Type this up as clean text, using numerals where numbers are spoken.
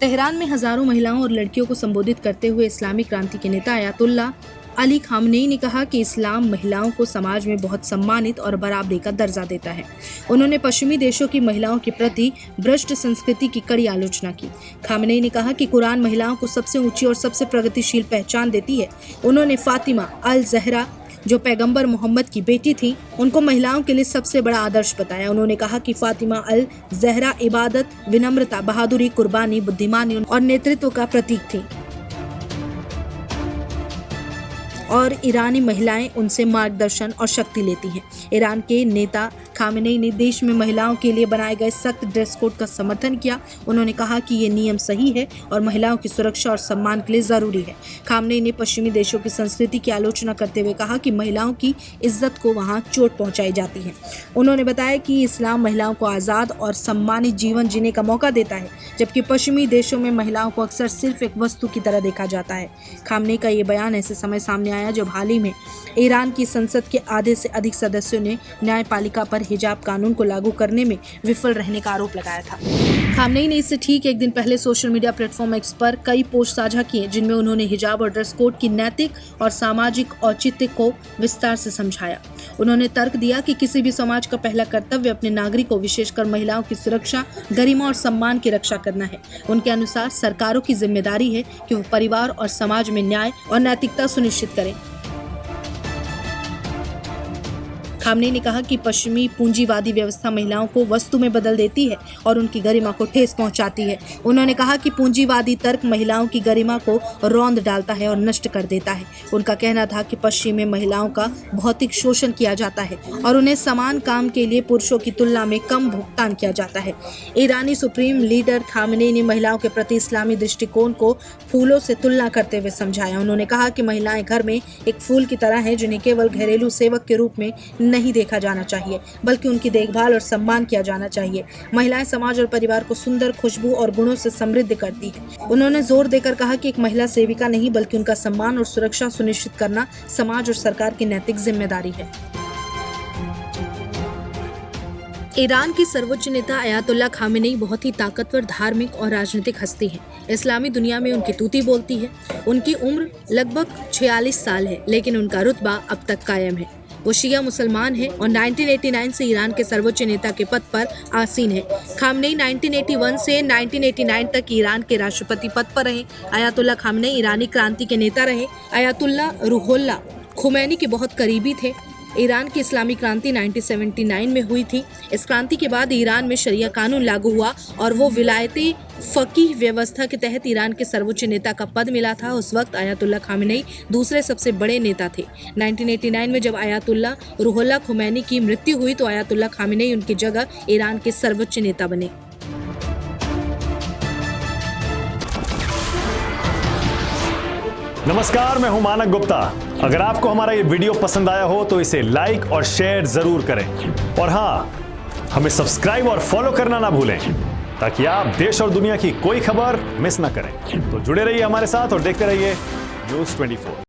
Tehran में हजारों महिलाओं और लड़कियों को संबोधित करते हुए इस्लामी क्रांति के नेता अयातुल्ला अली खामनेई ने कहा कि इस्लाम महिलाओं को समाज में बहुत सम्मानित और बराबरी का दर्जा देता है। उन्होंने पश्चिमी देशों की महिलाओं के प्रति भ्रष्ट संस्कृति की कड़ी आलोचना की। खामनेई ने कहा कि कुरान महिलाओं को सबसे ऊंची और सबसे प्रगतिशील पहचान देती है। उन्होंने फातिमा अल जहरा जो पैगंबर मोहम्मद की बेटी थी, उनको महिलाओं के लिए सबसे बड़ा आदर्श बताया। उन्होंने कहा कि फातिमा अल जहरा इबादत, विनम्रता, बहादुरी, कुर्बानी, बुद्धिमानी और नेतृत्व का प्रतीक थी और ईरानी महिलाएं उनसे मार्गदर्शन और शक्ति लेती हैं। ईरान के नेता खामेनेई ने देश में महिलाओं के लिए बनाए गए सख्त ड्रेस कोड का समर्थन किया। उन्होंने कहा कि ये नियम सही है और महिलाओं की सुरक्षा और सम्मान के लिए जरूरी है। खामेनेई ने पश्चिमी देशों की संस्कृति की आलोचना करते हुए कहा कि महिलाओं की इज्जत को वहां चोट पहुंचाई जाती है। उन्होंने बताया कि इस्लाम महिलाओं को आज़ाद और सम्मानित जीवन जीने का मौका देता है, जबकि पश्चिमी देशों में महिलाओं को अक्सर सिर्फ एक वस्तु की तरह देखा जाता है। खामेनेई का ये बयान ऐसे समय सामने आया जब हाल ही में ईरान की संसद के आधे से अधिक सदस्यों ने न्यायपालिका पर हिजाब कानून को लागू करने में विफल रहने का आरोप लगाया था। खामनेई ने इससे ठीक एक दिन पहले सोशल मीडिया प्लेटफॉर्म एक्स पर कई पोस्ट साझा किए, जिनमें उन्होंने हिजाब और ड्रेस कोड की नैतिक और सामाजिक औचित्य को विस्तार से समझाया। उन्होंने तर्क दिया कि किसी भी समाज का पहला कर्तव्य अपने नागरिकों, विशेषकर महिलाओं की सुरक्षा, गरिमा और सम्मान की रक्षा करना है। उनके अनुसार सरकारों की जिम्मेदारी है कि वो परिवार और समाज में न्याय और नैतिकता सुनिश्चित करें। खामनेई ने कहा कि पश्चिमी पूंजीवादी व्यवस्था महिलाओं को वस्तु में बदल देती है और उनकी गरिमा को ठेस पहुंचाती है। उन्होंने कहा कि पूंजीवादी तर्क महिलाओं की गरिमा को रौंद डालता है और नष्ट कर देता है। उनका कहना था कि पश्चिम में महिलाओं का भौतिक शोषण किया जाता है और उन्हें समान काम के लिए पुरुषों की तुलना में कम भुगतान किया जाता है। ईरानी सुप्रीम लीडर खामनेई ने महिलाओं के प्रति इस्लामी दृष्टिकोण को फूलों से तुलना करते हुए समझाया। उन्होंने कहा कि महिलाएं घर में एक फूल की तरह हैं, जिन्हें केवल घरेलू सेवक के रूप में नहीं देखा जाना चाहिए, बल्कि उनकी देखभाल और सम्मान किया जाना चाहिए। महिलाएं समाज और परिवार को सुंदर, खुशबू और गुणों से समृद्ध करती हैं। उन्होंने जोर देकर कहा कि एक महिला सेविका नहीं, बल्कि उनका सम्मान और सुरक्षा सुनिश्चित करना समाज और सरकार की नैतिक जिम्मेदारी है। ईरान की सर्वोच्च नेता अयातुल्ला खामेनेई बहुत ही ताकतवर धार्मिक और राजनीतिक हस्ती हैं। इस्लामी दुनिया में उनकी तूती बोलती है। उनकी उम्र लगभग 46 साल है, लेकिन उनका रुतबा अब तक कायम है। वो शिया मुसलमान हैं और 1989 से ईरान के सर्वोच्च नेता के पद पर आसीन हैं। खामनेई 1981 से 1989 तक ईरान के राष्ट्रपति पद पर रहे। अयातुल्ला खामनेई ईरानी क्रांति के नेता रहे। अयातुल्ला रूहुल्लाह खुमैनी के बहुत करीबी थे। ईरान की इस्लामी क्रांति 1979 में हुई थी। इस क्रांति के बाद ईरान में शरिया कानून लागू हुआ और वो विलायती फकीह व्यवस्था के तहत ईरान के सर्वोच्च नेता का पद मिला था। उस वक्त अयातुल्ला खामेनेई दूसरे सबसे बड़े नेता थे। 1989 में जब अयातुल्ला रूहुल्लाह खुमैनी की मृत्यु हुई तो अयातुल्ला खामेनेई उनकी जगह ईरान के सर्वोच्च नेता बने। नमस्कार, मैं हूं मानक गुप्ता। अगर आपको हमारा ये वीडियो पसंद आया हो तो इसे लाइक और शेयर जरूर करें और हाँ, हमें सब्सक्राइब और फॉलो करना ना भूलें ताकि आप देश और दुनिया की कोई खबर मिस ना करें। तो जुड़े रहिए हमारे साथ और देखते रहिए न्यूज़ 24।